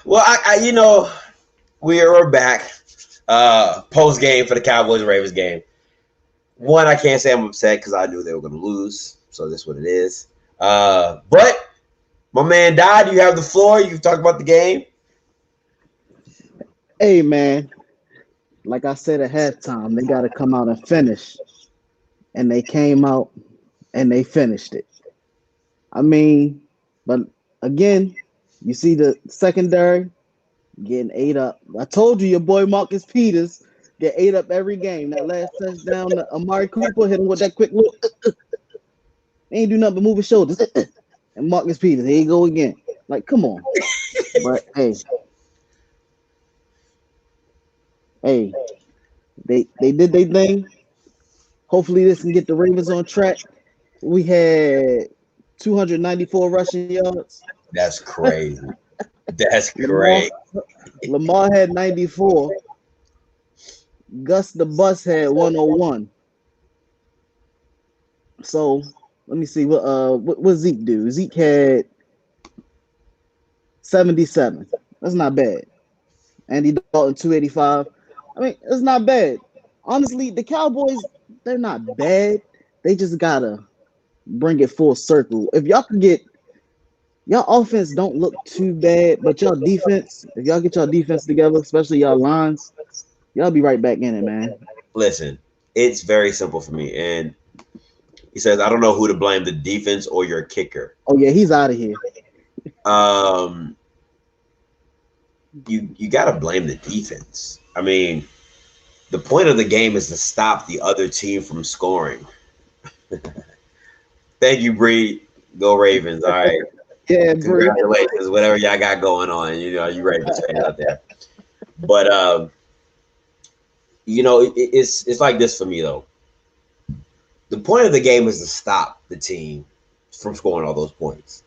Well, we're back. Post game for the Cowboys Ravens game. One, I can't say I'm upset because I knew they were going to lose, so that's what it is. But my man died. You have the floor. You can talk about the game. Hey man, like I said at halftime, they got to come out and finish, and they came out and they finished it. I mean, but again, you see the secondary getting ate up. I told you your boy Marcus Peters get ate up every game. That last touchdown, Amari Cooper hit him with that quick look. They ain't do nothing but move his shoulders. And Marcus Peters, here you go again. Like, come on. But hey, they did their thing. Hopefully this can get the Ravens on track. We had 294 rushing yards. That's crazy. That's Lamar great. Lamar had 94. Gus the Bus had 101. So let me see what Zeke do. Zeke had 77. That's not bad. Andy Dalton 285. I mean, it's not bad. Honestly, the Cowboys, they're not bad. They just gotta bring it full circle. If y'all can get y'all offense don't look too bad, but y'all defense, if y'all get y'all defense together, especially y'all lines, y'all be right back in it, man. Listen, it's very simple for me. And he says, I don't know who to blame, the defense or your kicker. Oh yeah, he's out of here. Um, you got to blame the defense. I mean, the point of the game is to stop the other team from scoring. Thank you, Bree. Go Ravens. All right. Yeah, Bree. Congratulations, whatever y'all got going on. You Ravens fans out there. But it's like this for me though. The point of the game is to stop the team from scoring all those points.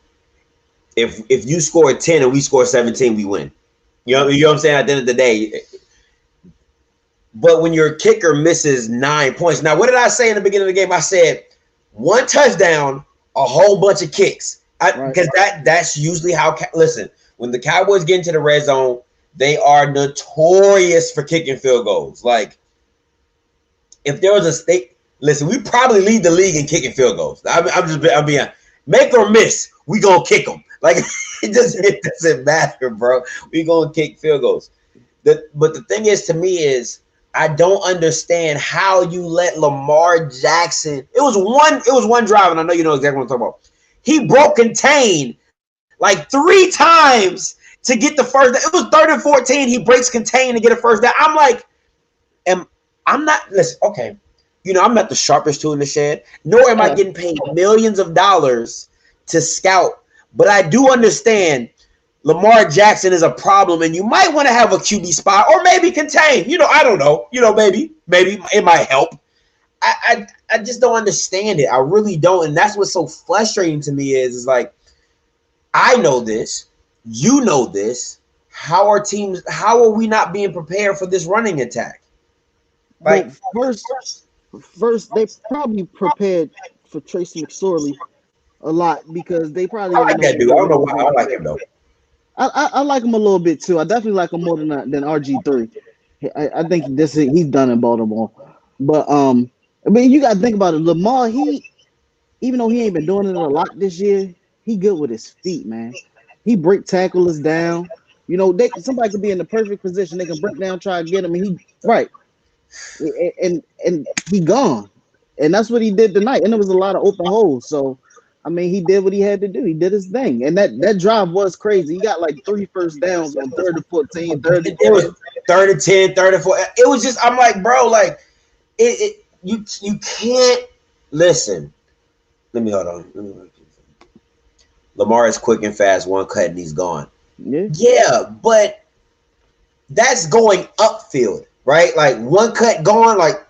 If you score 10 and we score 17, we win. You know what I'm saying? At the end of the day. But when your kicker misses 9 points. Now, what did I say in the beginning of the game? I said one touchdown, a whole bunch of kicks. Because that's usually how listen, when the Cowboys get into the red zone, they are notorious for kicking field goals. Like if there was a state, listen, we probably lead the league in kicking field goals. I'm being make or miss, we gonna kick them. Like it doesn't matter, bro. We gonna kick field goals. But the thing is, to me, is I don't understand how you let Lamar Jackson. It was one drive, and I know you know exactly what I'm talking about. He broke contain like 3 times to get the first down. It was 3rd and 14. He breaks contain to get a first down. I'm like, I'm not, listen, okay. I'm not the sharpest tool in the shed, nor am I getting paid millions of dollars to scout. But I do understand Lamar Jackson is a problem, and you might want to have a QB spot or maybe contain. I don't know. Maybe it might help. I just don't understand it. I really don't. And that's what's so frustrating to me is like, I know this. You know this. How are we not being prepared for this running attack? Like first they probably prepared for Tracy McSorley a lot because they probably I like that dude. I don't know why I like him though. I like him a little bit too. I definitely like him more than RG3. I think he's done in Baltimore. But I mean, you got to think about it. Lamar, even though he ain't been doing it a lot this year, he good with his feet, man. He break tacklers down. Somebody could be in the perfect position. They can break down, try to get him, and and he gone. And that's what he did tonight. And there was a lot of open holes. So, I mean, he did what he had to do. He did his thing. And that drive was crazy. He got like 3 first downs on 3rd and 14, 3rd and 10. It was 3rd and 10, 3rd and 4. It was just, I'm like, bro, like, you can't listen. Let me hold on. Lamar is quick and fast, one cut and he's gone. Yeah, but that's going upfield, right? Like one cut gone. Like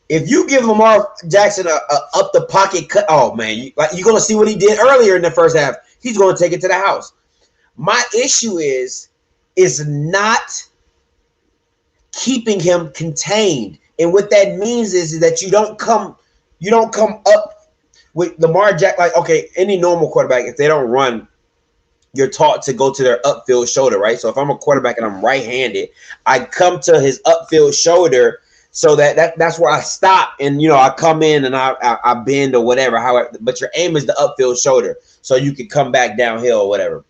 if you give Lamar Jackson a up the pocket cut, oh man, you're gonna see what he did earlier in the first half. He's gonna take it to the house. My issue is not keeping him contained. And what that means is that you don't come up with Lamar Jackson. Like, okay, any normal quarterback, if they don't run you're taught to go to their upfield shoulder, right? So if I'm a quarterback and I'm right-handed, I come to his upfield shoulder, so that's where I stop, and I come in and I bend or whatever. However, but your aim is the upfield shoulder, so you can come back downhill or whatever.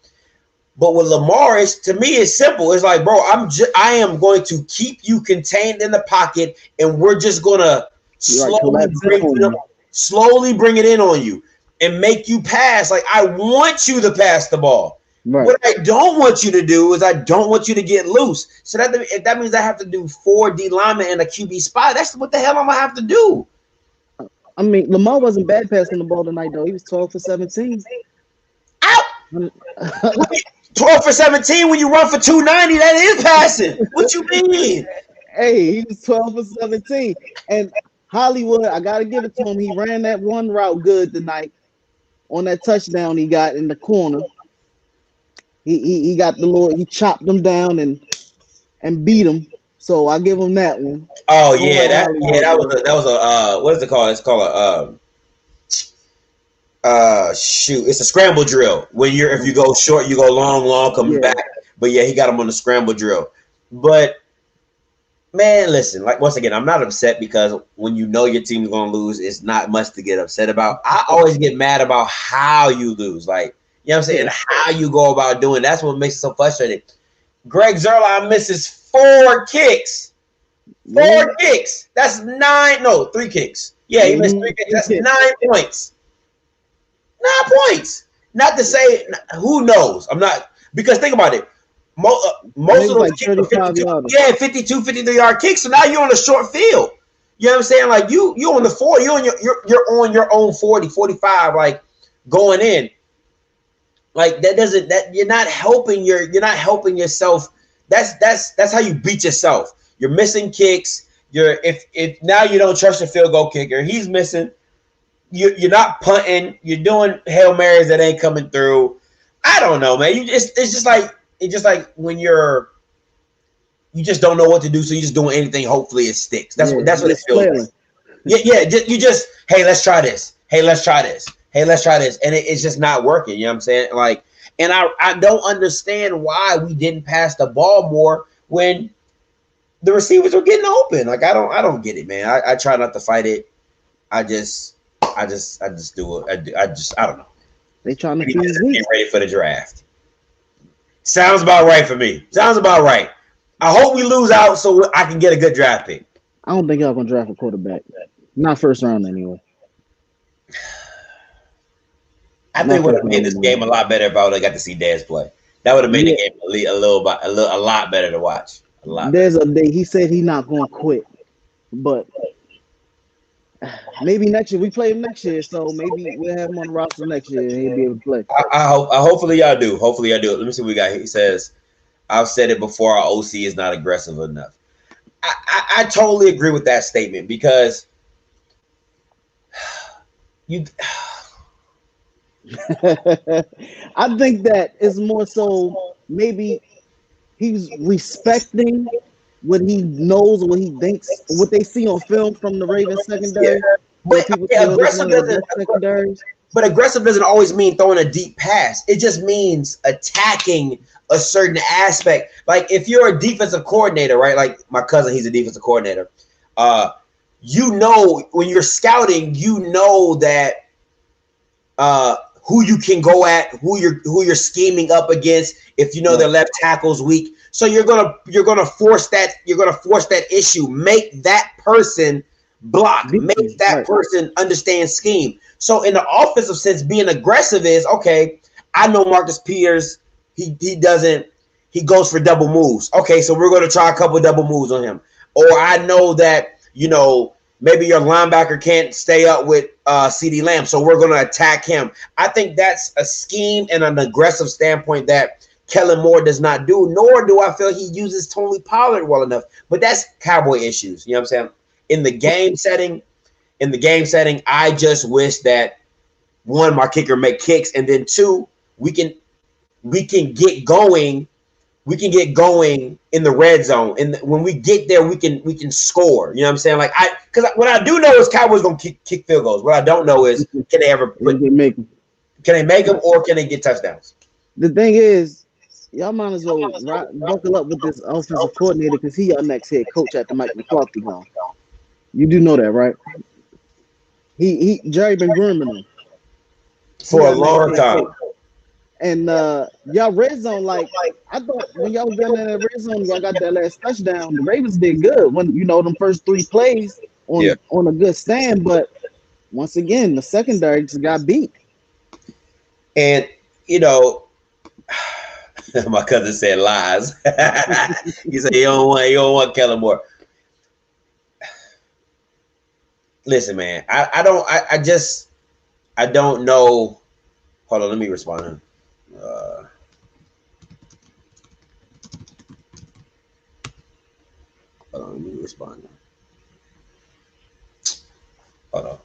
But with Lamar, to me, it's simple. It's like, bro, I am going to keep you contained in the pocket, and we're just gonna slowly bring it in on you and make you pass. Like, I want you to pass the ball. Right. What I don't want you to do is I don't want you to get loose. So that means I have to do 4 D linemen and a QB spot. That's what the hell I'm gonna have to do. I mean, Lamar wasn't bad passing the ball tonight, though. He was 12 for 17. Out. 12 for 17 when you run for 290, that is passing. What you mean? Hey, he was 12 for 17. And Hollywood, I got to give it to him. He ran that one route good tonight on that touchdown he got in the corner. He got he chopped them down and beat them. So I give him that one. Oh yeah, that was a what is it called? It's called shoot, it's a scramble drill. If you go short, you go long, come back. But yeah, he got him on the scramble drill. But man, listen, like once again, I'm not upset because when you know your team's gonna lose, it's not much to get upset about. I always get mad about how you lose, like what I'm saying, how you go about doing. That's what makes it so frustrating. Greg Zuerlein misses 4 kicks. 4 kicks. That's 3 kicks. Yeah, he missed 3 kicks. That's 9 points. 9 points. Not to say who knows. I'm not, because think about it. Most of those kicks are 52, 53-yard kicks. So now you're on a short field. You know what I'm saying? Like you on the 4, you're on your own 40, 45, like going in. Like you're not helping yourself. That's how you beat yourself. You're missing kicks. If now you don't trust your field goal kicker, he's missing. You're not punting. You're doing Hail Marys that ain't coming through. I don't know, man. It's just like when you just don't know what to do, so you're just doing anything. Hopefully it sticks. That's what it feels like. Hey, let's try this. Hey, let's try this. Hey, let's try this. And it's just not working. You know what I'm saying? Like, and I don't understand why we didn't pass the ball more when the receivers were getting open. Like, I don't get it, man. I try not to fight it. I just do it. I don't know. They trying to get ready for the draft. Sounds about right for me. Sounds about right. I hope we lose out so I can get a good draft pick. I don't think y'all gonna draft a quarterback. Not first round anyway. I think it would have made this game a lot better if I would have got to see Dez play. That would have made the game a lot better to watch. A lot. There's a day he said he's not gonna quit, but maybe next year we play him next year, so maybe we'll have him on the roster next year and he'll be able to play. Hopefully y'all do. Let me see what we got. He says, "I've said it before. Our OC is not aggressive enough." I totally agree with that statement because you. I think that is more so maybe he's respecting what he knows, what he thinks, what they see on film from the Ravens secondary. But aggressive doesn't always mean throwing a deep pass. It just means attacking a certain aspect. Like if you're a defensive coordinator, right? Like my cousin, he's a defensive coordinator. When you're scouting, you know that who you can go at, who you're scheming up against. If you know their left tackle's weak, so you're gonna force that issue. Make that person block. Make that person understand scheme. So in the offensive sense, being aggressive is okay. I know Marcus Peters. He goes for double moves. Okay, so we're gonna try a couple double moves on him. Or I know that maybe your linebacker can't stay up with CeeDee Lamb, so we're going to attack him. I think that's a scheme and an aggressive standpoint that Kellen Moore does not do, nor do I feel he uses Tony Pollard well enough. But that's Cowboy issues. You know what I'm saying? In the game setting, I just wish that, one, my kicker make kicks, and then two, we can get going. We can get going in the red zone, and when we get there, we can score. You know what I'm saying? Because what I do know is Cowboys gonna kick field goals. What I don't know is can they make them or can they get touchdowns? The thing is, y'all might as well buckle up with this offensive coordinator because he your next head coach after Mike McCarthy gone. You do know that, right? He Jerry been grooming him. For a long time. And y'all red zone, like I thought when y'all was down in that red zone, y'all got that last touchdown. The Ravens did good when them first 3 plays on a good stand, but once again, the secondary just got beat. And my cousin said lies. He said you don't want Kellen Moore. Listen, man, I don't know. Hold on, let me respond. Hold on, let me respond. Hold on.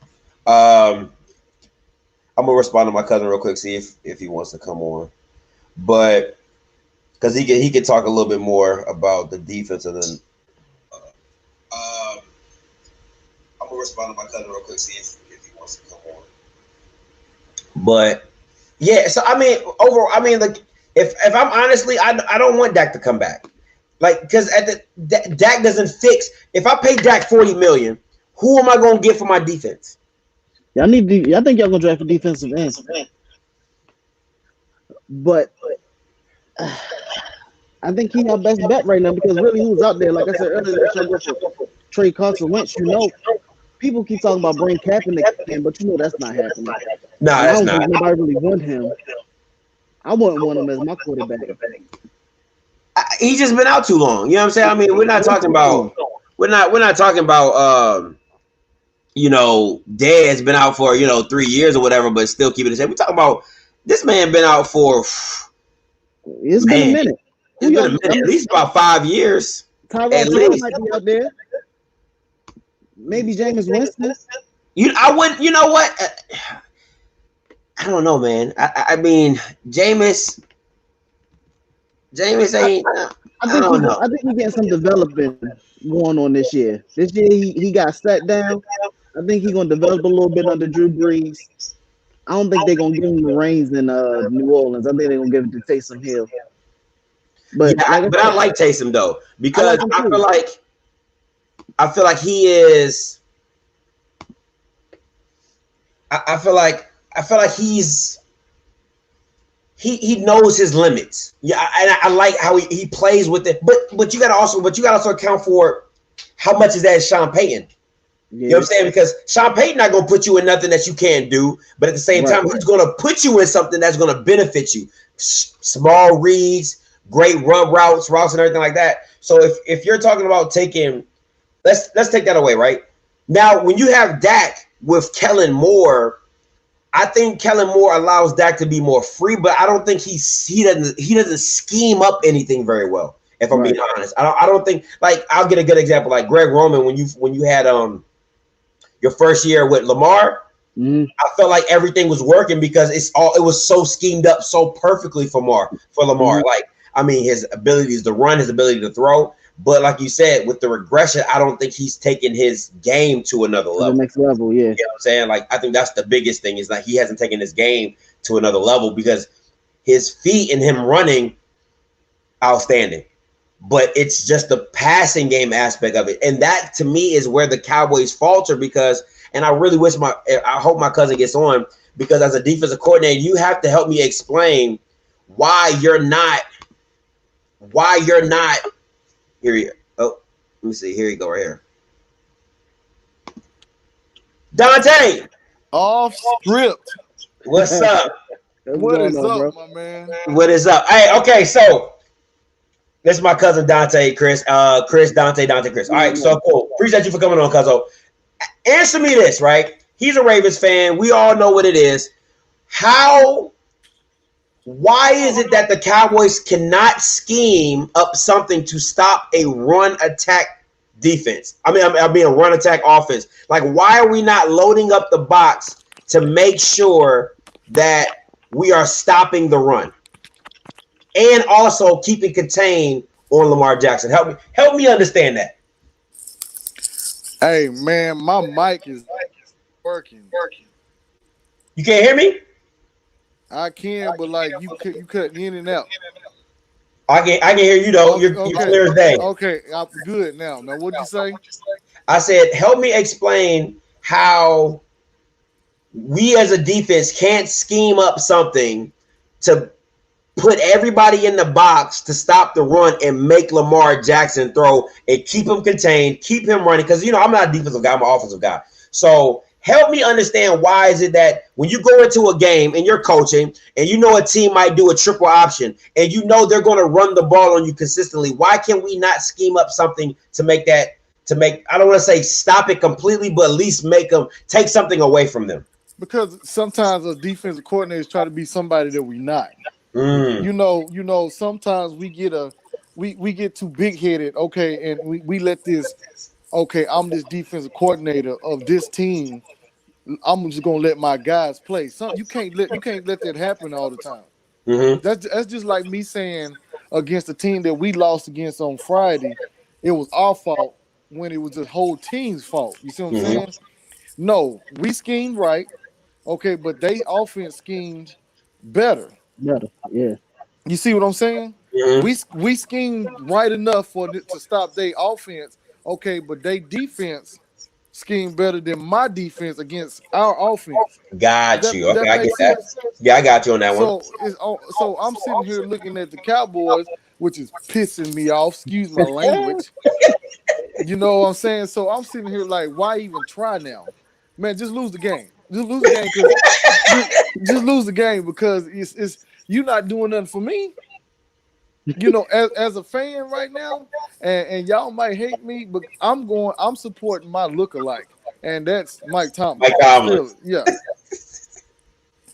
I'm gonna respond to my cousin real quick, see if he wants to come on, but because he could talk a little bit more about the defense and then. I'm gonna respond to my cousin real quick, see if he wants to come on. But yeah, so I mean, overall, I mean, like if I'm honestly, I don't want Dak to come back, like because Dak doesn't fix. If I pay Dak $40 million, who am I gonna get for my defense? I think y'all gonna draft a defensive end, but I think he's our best bet right now because really, who's out there? Like I said earlier, Trey Carson Wentz. People keep talking about bring Kaepernick in, but that's not happening. Nah, that's not. Think nobody really want him. I wouldn't want him as my quarterback. He's just been out too long. You know what I'm saying? I mean, we're not talking about Dad's been out for 3 years or whatever, but still keeping the same. We're talking about this man been out for. It's been a minute. It's been a minute, at least about 5 years. Tyrod Taylor might be out there. Maybe Jameis Winston. I wouldn't. You know what? I don't know, man. I mean, Jameis ain't. I don't know. I think he's getting some development going on this year. This year he got sat down. I think he's gonna develop a little bit under Drew Brees. I don't think they're gonna give him the reins in New Orleans. I think they're gonna give it to Taysom Hill. But yeah, I like Taysom though because I feel like he is. I feel like he knows his limits. Yeah, and I like how he plays with it. But you gotta also account for how much is that Sean Payton. Yeah. You know what I'm saying? Because Sean Payton not gonna put you in nothing that you can't do, but at the same time, he's gonna put you in something that's gonna benefit you. Small reads, great run routes and everything like that. So if you're talking about taking, let's take that away, right? Now, when you have Dak with Kellen Moore, I think Kellen Moore allows Dak to be more free, but I don't think he doesn't scheme up anything very well. If I'm being honest, I don't think, like, I'll get a good example, like Greg Roman when you had your first year with Lamar. I felt like everything was working because it was so schemed up so perfectly for Lamar. Like, I mean, his abilities to run, his ability to throw. But like you said, with the regression, I don't think he's taken his game to another level. The next level, yeah. You know what I'm saying? Like, I think that's the biggest thing is like he hasn't taken his game to another level because his feet and him running, outstanding. But it's just the passing game aspect of it. And that, to me, is where the Cowboys falter because, and I really I hope my cousin gets on, because as a defensive coordinator, you have to help me explain why you're not here. Let me see. Here you go, right here. Dante! Off script. What's up? What is up, my man? What is up? Hey, okay, so this is my cousin Dante, Chris, Chris. All right, so cool. Appreciate you for coming on, Cuzzo. Answer me this, right? He's a Ravens fan. We all know what it is. Why is it that the Cowboys cannot scheme up something to stop a run attack defense? I mean a run attack offense. Like, why are we not loading up the box to make sure that we are stopping the run and also keeping contained on Lamar Jackson? Help me understand that. Hey man, my mic is working. You can't hear me? I can, but like you cut in and out. I can hear you though. You're Okay, clear as day. okay, I'm good now. Now, what'd you say? I said, help me explain how we as a defense can't scheme up something to put everybody in the box to stop the run and make Lamar Jackson throw and keep him contained, keep him running. Because, I'm not a defensive guy, I'm an offensive guy. So help me understand, why is it that when you go into a game and you're coaching and a team might do a triple option and they're going to run the ball on you consistently, why can we not scheme up something to make that, I don't want to say stop it completely, but at least make them take something away from them? Because sometimes a defensive coordinators try to be somebody that we're not. Sometimes we get too big headed, okay, and we let this, okay, I'm this defensive coordinator of this team. I'm just gonna let my guys play. You can't let that happen all the time. Mm-hmm. That's just like me saying against the team that we lost against on Friday, it was our fault when it was the whole team's fault. You see what I'm saying? No, we schemed right, okay, but they offense schemed better. Yeah. You see what I'm saying? Mm-hmm. We schemed right enough to stop their offense, okay, but they defense schemed better than my defense against our offense. Got you. Okay, That I get makes that. sense. Yeah, I got you on that one. So I'm sitting here looking at the Cowboys, which is pissing me off. Excuse my language. You know what I'm saying? So I'm sitting here like, why even try now? Man, just lose the game. Just lose the game because just lose the game because it's you're not doing nothing for me. As a fan right now, and y'all might hate me, but I'm supporting my lookalike, and that's Mike Tomlin. Mike Tomlin. Still, yeah.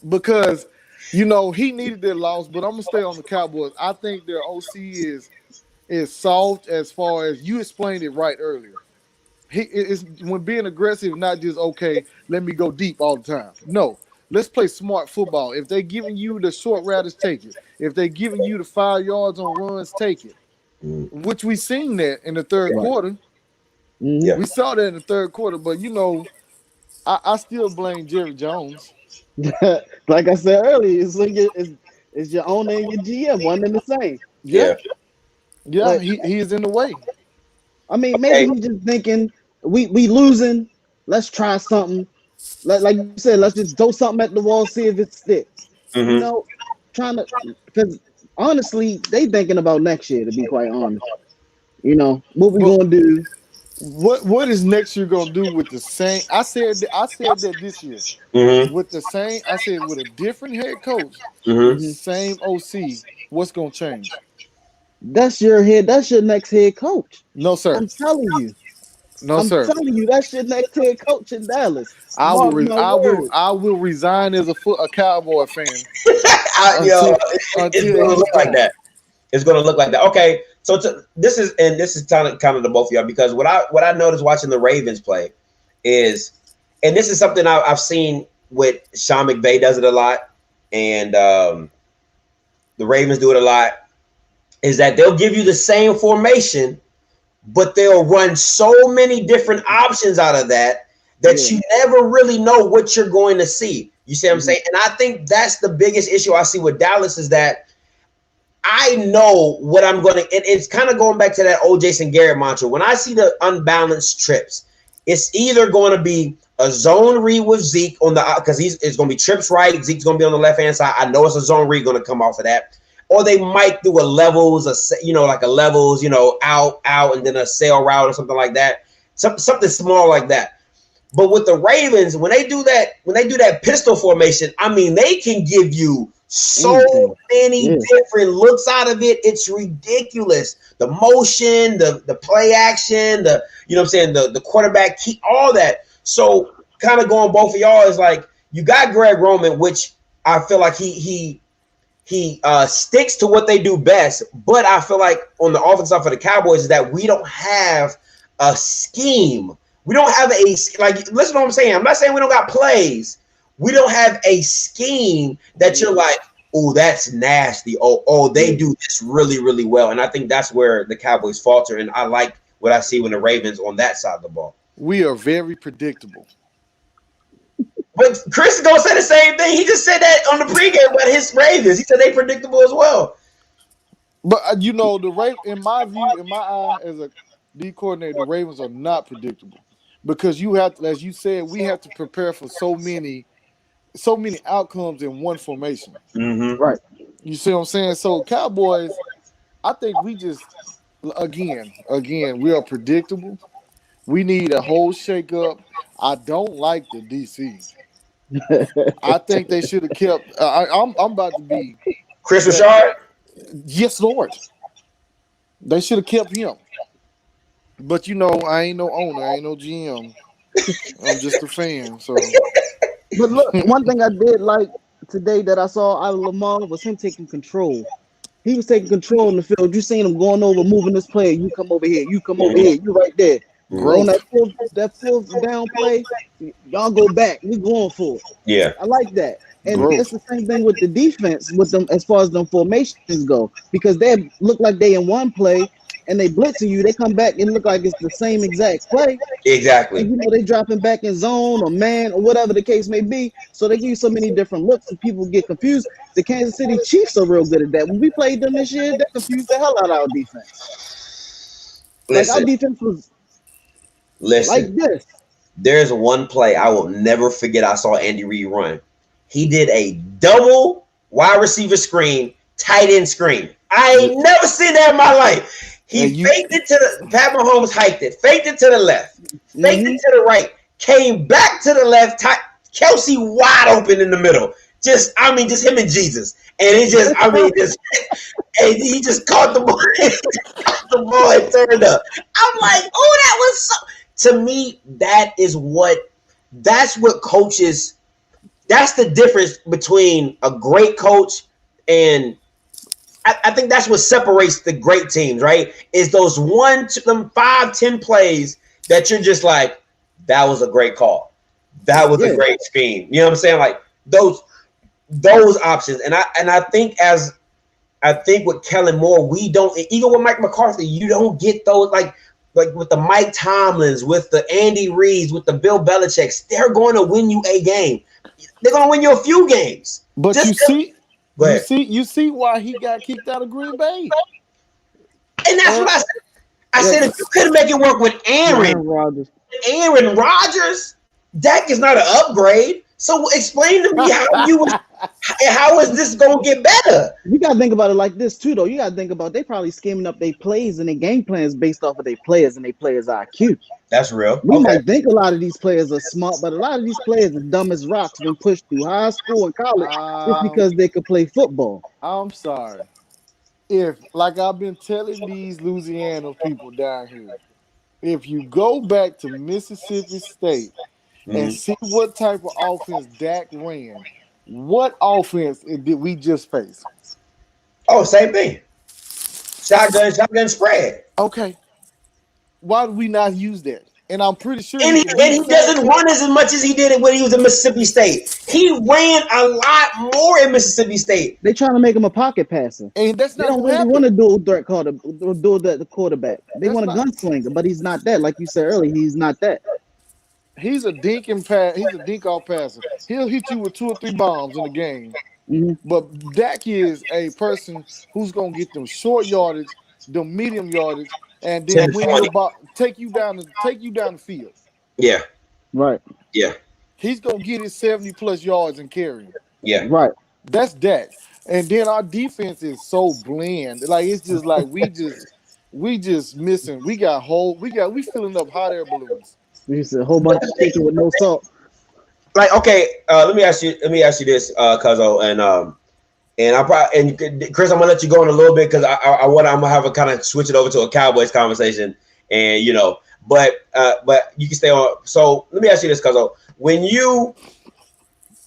Because he needed that loss, but I'm gonna stay on the Cowboys. I think their OC is soft as far as you explained it right earlier. It's when being aggressive, not just okay, let me go deep all the time. No, let's play smart football. If they're giving you the short routes, take it. If they're giving you the 5 yards on runs, take it. Which we seen that in the third quarter. Yeah. We saw that in the third quarter, but I still blame Jerry Jones. Like I said earlier, it's your owner and your GM, one and the same. Yeah. But, he is in the way. I mean, maybe he's just thinking we losing. Let's try something. Like you said, let's just throw something at the wall, see if it sticks. Mm-hmm. Trying to, because honestly, they thinking about next year. To be quite honest, what we gonna do. What is next year gonna do with the same? I said that this year with the same. I said with a different head coach, same OC. What's gonna change? That's your next head coach. No, sir. I'm telling you. No, sir. I'm telling you, that's your next head coach in Dallas. I will resign as a Cowboy fan. It's going to look like that. It's going to look like that. Okay, so this is kind of the both of y'all, because what I noticed watching the Ravens play is, and this is something I've seen with Sean McVay does it a lot, and the Ravens do it a lot, is that they'll give you the same formation, but they'll run so many different options out of that you never really know what you're going to see. You see what I'm saying? And I think that's the biggest issue I see with Dallas, is that I know what I'm going to – it's kind of going back to that old Jason Garrett mantra. When I see the unbalanced trips, it's either going to be a zone read with Zeke on the – because it's going to be trips right. Zeke's going to be on the left-hand side. I know it's a zone read going to come off of that. Or they might do a levels, like a levels, out, and then a sail route or something like that. Something small like that. But with the Ravens, when they do that pistol formation, I mean, they can give you so many different looks out of it. It's ridiculous. The motion, the play action, the quarterback key, all that. So kind of going both of y'all is like, you got Greg Roman, which I feel like he sticks to what they do best, but I feel like on the offensive side for the Cowboys is that we don't have a scheme. We don't have listen to what I'm saying. I'm not saying we don't got plays. We don't have a scheme that you're like, oh, that's nasty. Oh, they do this really, really well. And I think that's where the Cowboys falter. And I like what I see when the Ravens on that side of the ball. We are very predictable. But Chris is gonna say the same thing. He just said that on the pregame about his Ravens. He said they predictable as well. But the Ravens, in my view, in my eye, as a D coordinator, the Ravens are not predictable because you have to, as you said, we have to prepare for so many outcomes in one formation. Mm-hmm. Right. You see what I'm saying? So Cowboys, I think we just again we are predictable. We need a whole shakeup. I don't like the DC. I think they should have kept. I'm about to be Chris Richard. Yes, Lord. They should have kept him. But I ain't no owner, I ain't no GM. I'm just a fan. So, But look, one thing I did like today that I saw out of Lamar was him taking control. He was taking control in the field. You seen him going over, moving this player. You come over here. You come over here. You right there. On that fourth down play, y'all go back. We going for it. Yeah, I like that. And it's the same thing with the defense with them as far as them formations go, because they look like they in one play and they blitzing you. They come back and look like it's the same exact play. exactly. And, they dropping back in zone or man or whatever the case may be. So they give you so many different looks and people get confused. The Kansas City Chiefs are real good at that. When we played them this year, they confused the hell out of our defense. Listen, like our defense was like this. There's one play I will never forget. I saw Andy Reid run. He did a double wide receiver screen, tight end screen. I ain't never seen that in my life. He faked it to the Pat Mahomes hiked it, faked it to the left, faked it to the right, came back to the left. Kelsey wide open in the middle. Just him and Jesus. And he just and he just caught the ball, the ball and turned up. I'm like, oh, that was so. To me, that's what coaches. That's the difference between a great coach and I think that's what separates the great teams, right? Is those 5-10 plays that you're just like, that was a great call. That was a great scheme. You know what I'm saying? Like those options. And I think with Kellen Moore, we don't, even with Mike McCarthy, you don't get those like with the Mike Tomlins, with the Andy Reids, with the Bill Belichick's, they're going to win you a game. They're going to win you a few games. But you see why he got kicked out of Green Bay. And that's what I said. I said if you couldn't make it work with Aaron Rodgers, Dak is not an upgrade. So explain to me how is this going to get better? You got to think about it like this too, though. You got to think about they probably scheming up their plays and their game plans based off of their players and their players' IQ. That's real. We might think a lot of these players are smart, but a lot of these players are dumb as rocks when pushed through high school and college just because they could play football. I'm sorry. If, like I've been telling these Louisiana people down here, if you go back to Mississippi State and see what type of offense Dak ran, what offense did we just face? Oh, same thing. Shotgun spread. Okay. Why did we not use that? And I'm pretty sure. And he doesn't run as much as he did it when he was in Mississippi State. He ran a lot more in Mississippi State. They trying to make him a pocket passer. And that's not they don't really want to dual threat the quarterback. They want a gunslinger, but he's not that. Like you said earlier, he's not that. He's a dink and pass. He's a dink off passer. He'll hit you with 2 or 3 bombs in the game. Mm-hmm. But Dak is a person who's gonna get them short yardage, them medium yardage, and then take you down the field. Yeah. Right. Yeah. He's gonna get his 70+ yards and carry. Yeah. Right. That's Dak. And then our defense is so bland. Like it's just like we just missing. We filling up hot air balloons. It's a whole bunch of chicken with no salt. Like, okay, let me ask you this, Cuzzo, and Chris, I'm gonna let you go in a little bit because I'm gonna have a kind of switch it over to a Cowboys conversation, and but you can stay on. So let me ask you this, Cuzzo,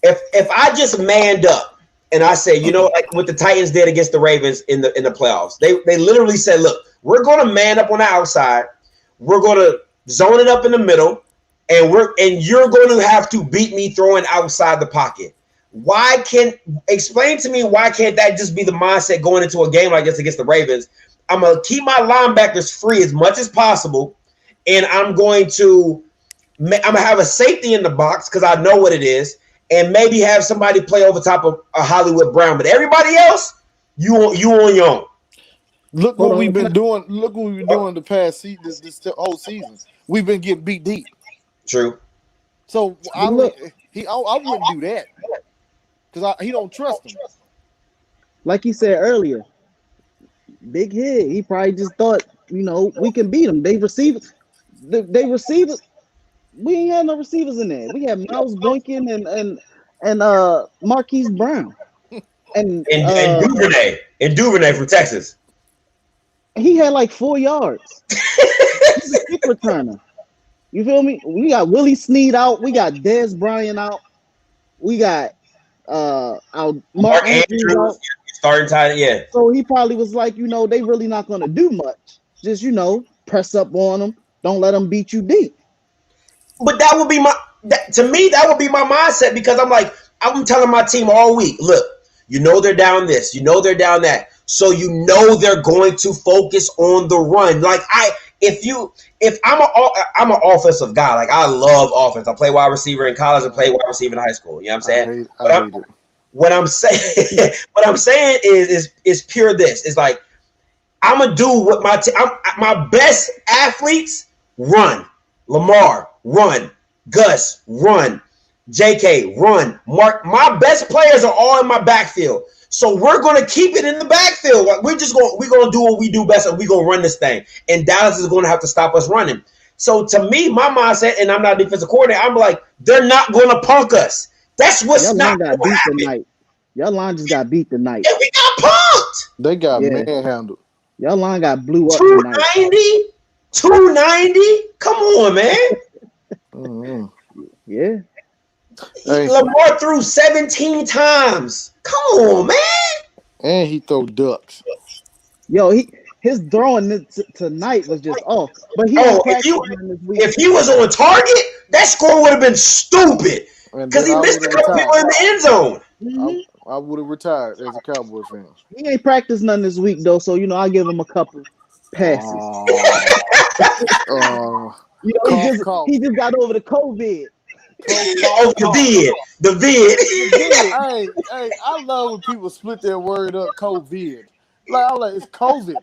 if I just manned up and I say, like what the Titans did against the Ravens in the playoffs, they literally said, look, we're gonna man up on the outside, we're gonna zone it up in the middle, and you're going to have to beat me throwing outside the pocket. Explain to me why can't that just be the mindset going into a game like this against the Ravens? I'm gonna keep my linebackers free as much as possible, and I'm going to I'm gonna have a safety in the box because I know what it is, and maybe have somebody play over top of a Hollywood Brown. But everybody else, you on your own. Look what we've been doing. Look what we've been doing the past this whole season. We've been getting beat deep. True. So I wouldn't do that because he don't trust him. Like he said earlier, big hit. He probably just thought, we can beat them. They receivers. We ain't had no receivers in there. We had Miles Boykin and Marquise Brown and Duvernay from Texas. He had like 4 yards. He's a kick returner. You feel me? We got Willie Snead out. We got Dez Bryant out. We got our Mark Andrews out. Starting tight, yeah. So he probably was like, they really not going to do much. Just, press up on them. Don't let them beat you deep. But that would be that would be my mindset because I'm telling my team all week, look, they're down this, they're down that. So they're going to focus on the run. I'm an offensive guy. Like I love offense. I play wide receiver in college and play wide receiver in high school. You know what I'm saying? What I'm saying is pure this. It's like I'm gonna do what my best athletes run. Lamar, run. Gus, run. JK, run. Mark, my best players are all in my backfield. So we're going to keep it in the backfield. We're going to do what we do best, and we're going to run this thing. And Dallas is going to have to stop us running. So to me, my mindset, and I'm not a defensive coordinator, I'm like, they're not going to punk us. That's what's not going to happen. Tonight. Your line just got beat tonight. Yeah, we got punked. They got manhandled. Your line got blew up 290? 290? Come on, man. Mm-hmm. Yeah. Lamar threw 17 times. Come on, man. And he throw ducks. Yo, his throwing tonight was just off. But if he was on target, that score would have been stupid because he missed a couple people in the end zone. Mm-hmm. I would have retired as a Cowboy fan. He ain't practiced none this week though, so I'll give him a couple passes. He just got over the COVID. The vid. Hey, I love when people split their word up. COVID, I'm it's COVID,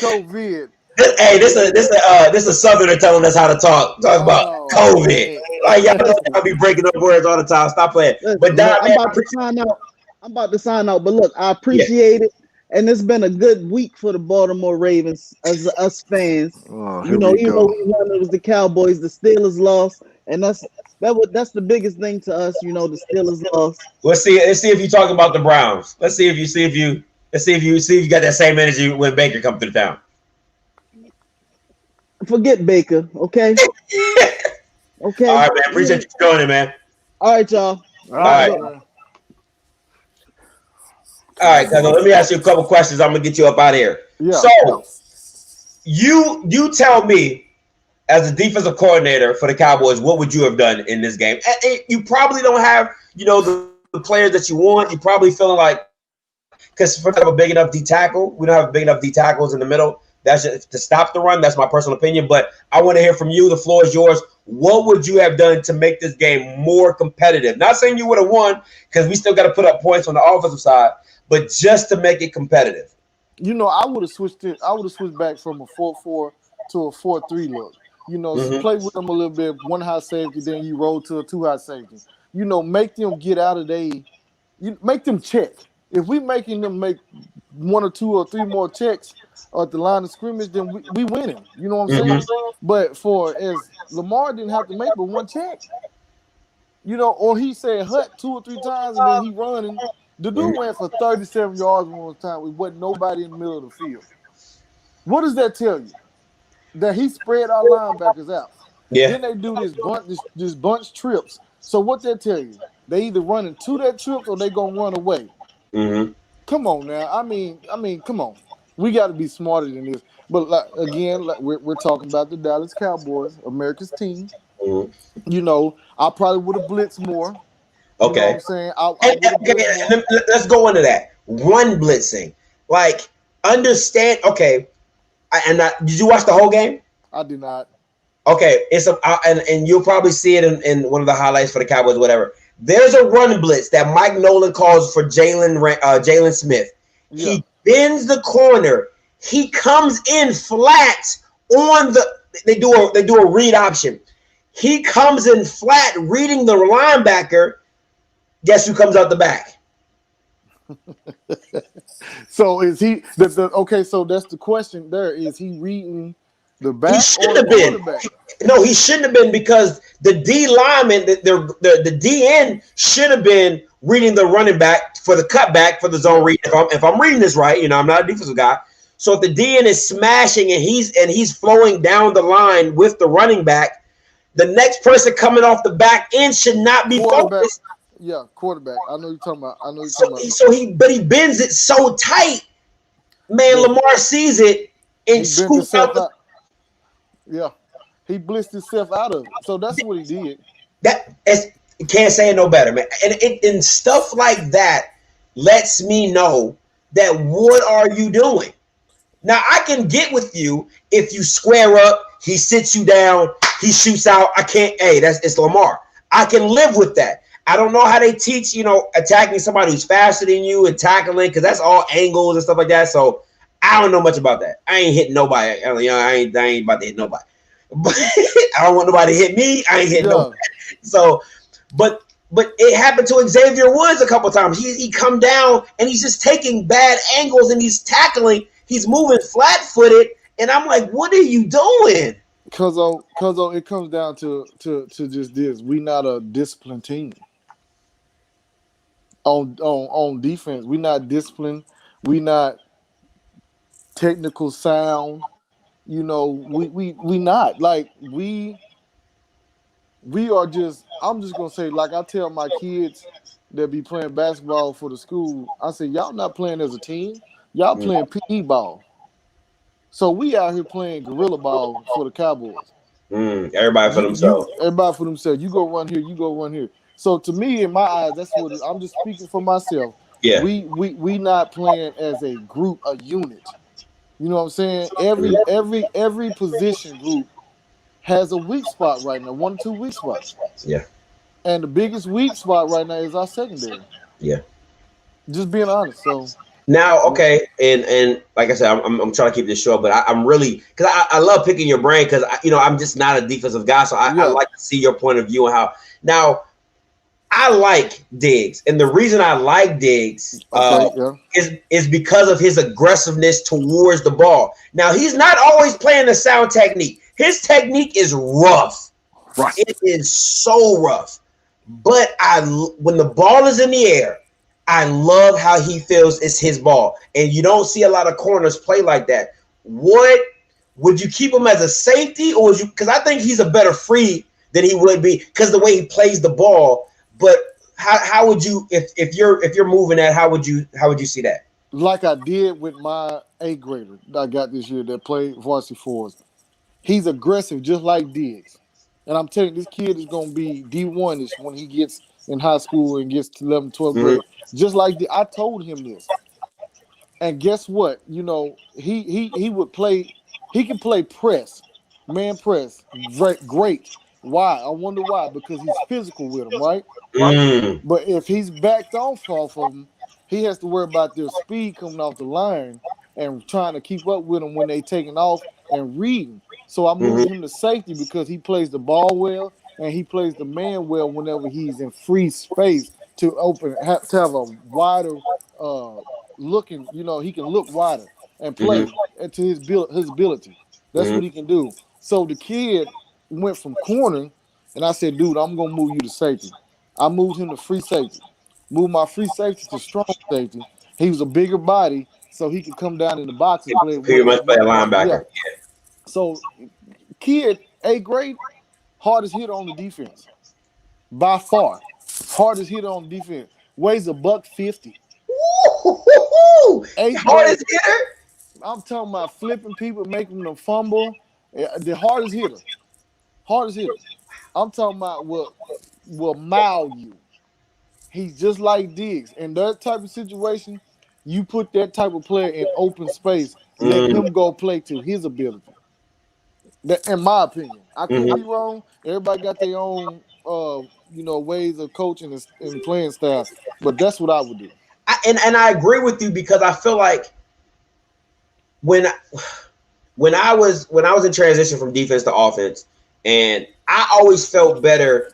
COVID. Hey, this a Southerner telling us how to talk about COVID. Y'all be breaking up words all the time. Stop playing. But I'm about to sign out. But look, I appreciate it. And it's been a good week for the Baltimore Ravens as us fans. Even though we won, it was the Cowboys. The Steelers lost, and that's the biggest thing to us. The Steelers lost. Let's see if you talk about the Browns. Let's see if you got that same energy when Baker comes to the town. Forget Baker, okay? Okay. All right, man. Appreciate you joining, man. All right, y'all. All right. All right, let me ask you a couple questions. I'm gonna get you up out of here. Yeah. So you tell me, as a defensive coordinator for the Cowboys, what would you have done in this game? You probably don't have, the players that you want. You probably feeling like because we don't have a big enough D tackle. We don't have big enough D tackles in the middle. That's just to stop the run. That's my personal opinion. But I want to hear from you. The floor is yours. What would you have done to make this game more competitive? Not saying you would have won because we still got to put up points on the offensive side, but just to make it competitive. I would have switched it. I would have switched back from a 4-4 to a 4-3 look. Play with them a little bit. One high safety, then you roll to a 2 high safety. Make them get out of make them check. If we making them make 1 or 2 or 3 more checks at the line of scrimmage, then we winning. You know what I'm saying? But as Lamar didn't have to make but 1 check. Or he said hut 2 or 3 times and then he running. The dude ran for 37 yards one time. We wasn't nobody in the middle of the field. What does that tell you? That he spread our linebackers out. Yeah. Then they do this bunch trips. So what that tell you? They either running to that trip or they gonna run away. Mm-hmm. Come on now. I mean, come on. We got to be smarter than this. But we're talking about the Dallas Cowboys, America's team. Mm-hmm. I probably would have blitzed more. Okay. You know what I'm saying? Let's go into that. Run blitzing. Understand. Okay. Did you watch the whole game? I did not. Okay, it's a and you'll probably see it in one of the highlights for the Cowboys, whatever. There's a run blitz that Mike Nolan calls for Jalen Smith. Yeah. He bends the corner. He comes in flat on the. They do a read option. He comes in flat, reading the linebacker. Guess who comes out the back? So is he okay? So that's the question. There is he reading the back He or shouldn't the have been. quarterback? No, he shouldn't have been because the D lineman, the DN should have been reading the running back for the cutback for the zone read. If I'm reading this right, I'm not a defensive guy. So if the DN is smashing and he's flowing down the line with the running back, the next person coming off the back end should not be focused. Yeah, quarterback. I know you're talking about. But he bends it so tight, man. Lamar sees it and scoops out. Yeah, he blitzed himself out of it. So that's what he did. You can't say it no better, man. And stuff like that lets me know that what are you doing? Now I can get with you if you square up, he sits you down, he shoots out. I can't. Hey, it's Lamar. I can live with that. I don't know how they teach, attacking somebody who's faster than you and tackling because that's all angles and stuff like that. So I don't know much about that. I ain't hitting nobody. I ain't about to hit nobody. But I don't want nobody to hit me. I ain't hitting nobody. So, but it happened to Xavier Woods a couple times. He come down and he's just taking bad angles and he's tackling. He's moving flat-footed, and I'm like, what are you doing? Because it comes down to just this. We not a disciplined team. On defense, we not disciplined. We not technical sound. We not like we are just. I'm just gonna say, like I tell my kids that be playing basketball for the school. I say, y'all not playing as a team. Y'all playing PE ball. So we out here playing gorilla ball for the Cowboys. Everybody for themselves. Everybody for themselves. You go run here. You go run here. So to me, in my eyes, that's what I'm just speaking for myself. Yeah. We not playing as a group, a unit. You know what I'm saying? Every position group has a weak spot right now. 1 or 2 weak spots. Yeah. And the biggest weak spot right now is our secondary. Yeah. Just being honest. So now, okay, and like I said, I'm trying to keep this short, but I'm really because I love picking your brain because I'm just not a defensive guy, so I like to see your point of view and how. Now, I like Diggs, and the reason I like Diggs is because of his aggressiveness towards the ball. Now, he's not always playing the sound technique. His technique is rough. Right. It is so rough. But when the ball is in the air, I love how he feels it's his ball. And you don't see a lot of corners play like that. What would you keep him as a safety, or would you? Because I think he's a better free than he would be because the way he plays the ball. But how would you if you're moving that? How would you see that? Like I did with my 8th grader that I got this year that played varsity for us. He's aggressive just like Diggs. And I'm telling you, this kid is going to be D1-ish when he gets in high school and gets to 11th, 12th grade. Just like I told him this. And guess what? He would play. He can play press, man press, great. Why? I wonder why. Because he's physical with him, right? But if he's backed off of him, he has to worry about their speed coming off the line and trying to keep up with them when they taking off and reading. So I moved him to safety because he plays the ball well and he plays the man well whenever he's in free space to have a wider looking. He can look wider and play to his ability. That's what he can do. So the kid went from corner, and I said, dude, I'm gonna move you to safety. I moved him to free safety. Moved my free safety to strong safety. He was a bigger body, so he could come down in the box and play. Pretty much play a linebacker. Yeah. So, kid, 8th grade, hardest hitter on the defense. By far. Hardest hitter on the defense. Weighs $150. Hardest hitter? I'm talking about flipping people, making them fumble. The hardest hitter. Hardest hitter. I'm talking about will maul you. He's just like Diggs. In that type of situation, you put that type of player in open space, let him go play to his ability. That, in my opinion, I could Mhm. be wrong. Everybody got their own, ways of coaching and playing style. But that's what I would do. And I agree with you because I feel like when when I was in transition from defense to offense, and I always felt better.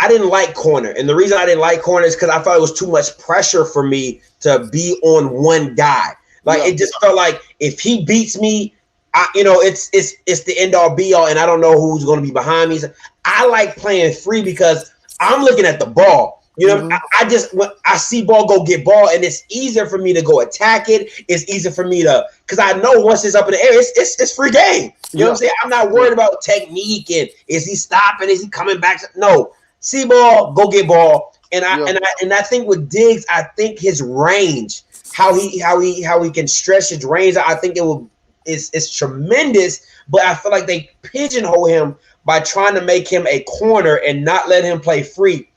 I didn't like corner, and the reason I didn't like corner is because I felt it was too much pressure for me to be on one guy. Like Yeah. it just felt like if he beats me, it's the end all be all, and I don't know who's going to be behind me. So I like playing free because I'm looking at the ball. You know, Mhm. I just when I see ball, go get ball, and it's easier for me to go attack it. It's easier for me to because I know once it's up in the air, it's free game. You know what I'm Yeah. saying? I'm not worried about technique and is he stopping? Is he coming back? No, see ball, go get ball. Yeah. And I think with Diggs, I think his range, how he can stretch his range, I think it's tremendous. But I feel like they pigeonhole him by trying to make him a corner and not let him play free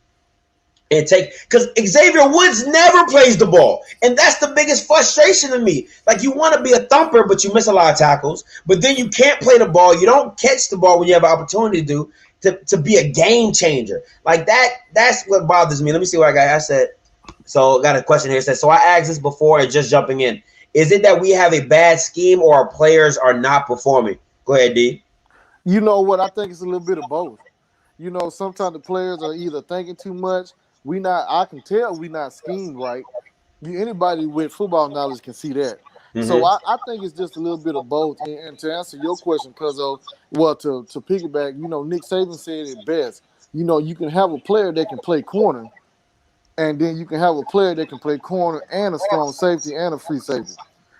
and take because Xavier Woods never plays the ball, and that's the biggest frustration to me. Like you want to be a thumper, but you miss a lot of tackles. But then you can't play the ball. You don't catch the ball when you have an opportunity to do to be a game changer. Like that. That's what bothers me. Let me see what I got. I said. So I got a question here. It says so. I asked this before and just jumping in. Is it that we have a bad scheme or our players are not performing? Go ahead, D. You know what? I think it's a little bit of both. Sometimes the players are either thinking too much. I can tell we not schemed right. Anybody with football knowledge can see that. So Mm-hmm. I think it's just a little bit of both. And to answer your question, because to piggyback, Nick Saban said it best. You can have a player that can play corner, and then you can have a player that can play corner and a strong safety and a free safety.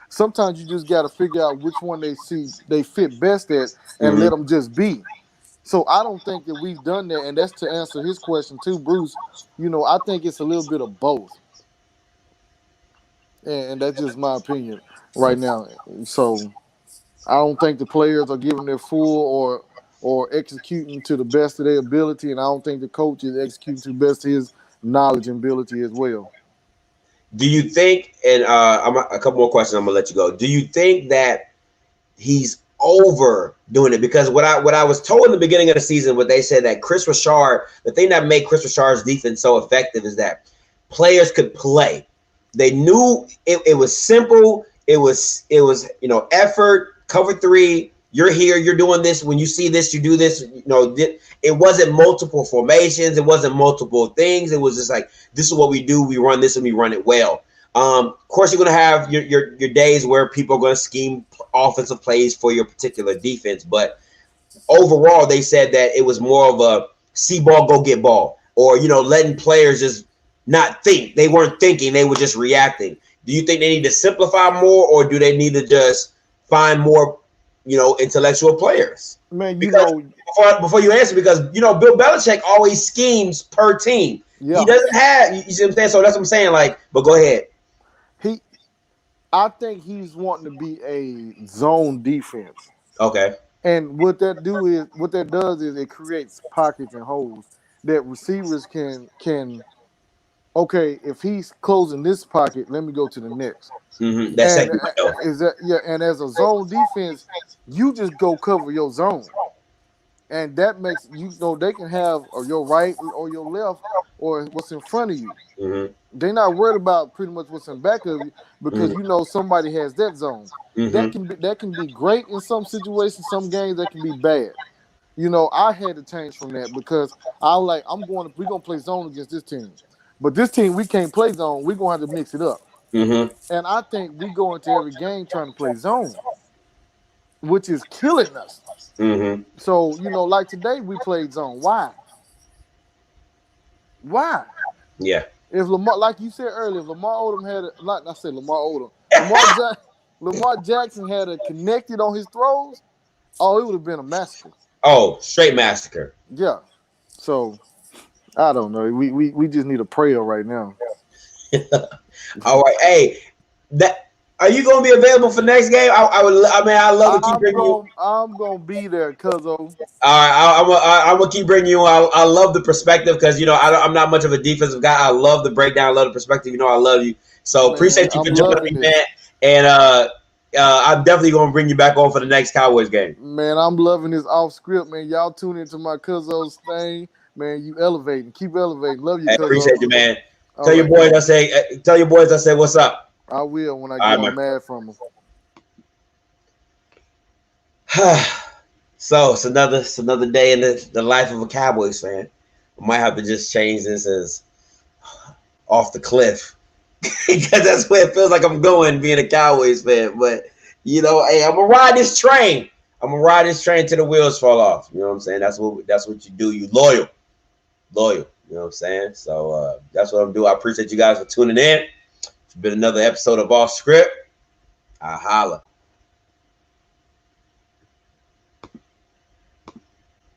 Sometimes you just got to figure out which one they fit best at and let Mm-hmm. them just be. So I don't think that we've done that, and that's to answer his question too, Bruce. I think it's a little bit of both, and that's just my opinion right now. So I don't think the players are giving their full or executing to the best of their ability, and I don't think the coach is executing to the best of his knowledge and ability as well. Do you think? And a couple more questions. I'm gonna let you go. Do you think that he's over doing it? Because what I was told in the beginning of the season, what they said that Chris Richard, the thing that made Chris Richard's defense so effective is that players could play. They knew it was simple. Effort, cover three. You're here. You're doing this. When you see this, you do this. It wasn't multiple formations. It wasn't multiple things. It was just like this is what we do. We run this and we run it well. Of course, you're going to have your days where people are going to scheme offensive plays for your particular defense. But overall, they said that it was more of a see ball, go get ball, or letting players just not think. They weren't thinking; they were just reacting. Do you think they need to simplify more, or do they need to just find more, intellectual players? Man, Because before you answer, because Bill Belichick always schemes per team. He yeah, doesn't have. You see what I'm saying? So that's what I'm saying. Like, but go ahead. he. I think he's wanting to be a zone defense. Okay. And what that does is it creates pockets and holes that receivers can okay, if he's closing this pocket, let me go to the next. Mm-hmm. That And second window. is that yeah, and as a zone defense, you just go cover your zone. And that makes they can have or your right or your left or what's in front of you. Mm-hmm. They're not worried about pretty much what's in back of you because somebody has that zone. Mm-hmm. That can be great in some situations, some games that can be bad. I had to change from that because we're gonna play zone against this team. But this team we can't play zone, we're gonna have to mix it up. Mm-hmm. And I think we go into every game trying to play zone, which is killing us. Mm-hmm. So, like today we played zone. Why? Why? Yeah. If Lamar, like you said earlier, if Lamar Odom I said Lamar Odom, Lamar Jackson had a connected on his throws, oh, it would have been a massacre. Oh, straight massacre. Yeah. So I don't know. We just need a prayer right now. All right. Hey, are you going to be available for next game? I love to keep bringing you. I'm gonna be there, cuzzo. All right, I'm gonna keep bringing you. I love the perspective because I'm not much of a defensive guy. I love the breakdown. I love the perspective. I love you. So Man, appreciate you I'm for joining loving me, it. man. And I'm definitely gonna bring you back on for the next Cowboys game. Man, I'm loving this off script, man. Y'all tune into my Cuzzo's thing, man. You elevating, keep elevating. Love you, I Cuzzo. appreciate you, man. All Tell your right, boys cool. I say what's up. I will when I All get right, on mad from them. So it's another day in the life of a Cowboys fan. I might have to just change this as off the cliff because that's where it feels like I'm going being a Cowboys fan. But hey, I'm gonna ride this train. I'm gonna ride this train till the wheels fall off. You know what I'm saying? That's what you do. You loyal. You know what I'm saying? So that's what I'm doing. I appreciate you guys for tuning in. It's been another episode of Off Script. I holla.